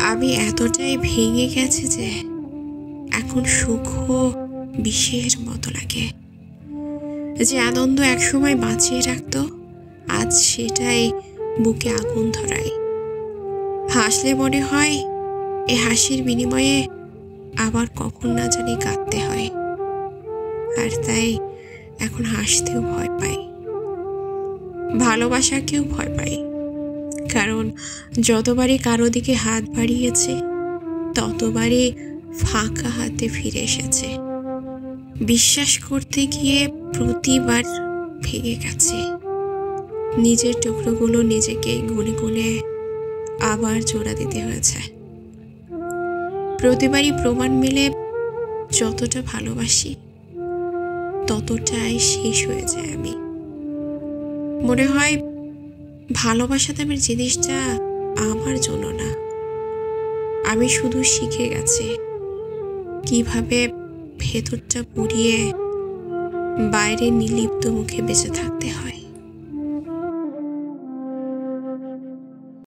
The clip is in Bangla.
আমি এতটাই ভেঙে গেছি যে এখন সুখও বিষের মতো লাগে। যে আনন্দ একসময় বাঁচিয়ে রাখতো, আজ সেটাই বুকে আগুন ধরায়। হাসলে মনে হয় এ হাসির বিনিময়ে আবার কখন না জানি কাঁদতে হয়। আর তাই এখন হাসতেও ভয় পাই, ভালোবাসাকেও ভয় পাই। কারণ যতবারই কারো দিকে হাত বাড়িয়েছে, ততবারই ফাঁকা হাতে ফিরে এসেছে। বিশ্বাস করতে গিয়ে প্রতিবার ভেঙে গেছে। নিজের টুকরোগুলো নিজেকে গুনে গুনে আবার জোড়া দিতে হয়েছে। প্রতিবারই প্রমাণ মিলে যতটা ভালোবাসি ততটাই শেষ হয়ে যায় আমি। মনে হয় ভালোবাসা নামের জিনিসটা আমার জন্য না। আমি শুধু শিখে গেছি কিভাবে ভেতরটা পুড়িয়ে বাইরে নির্লিপ্ত মুখে বেঁচে থাকতে হয়।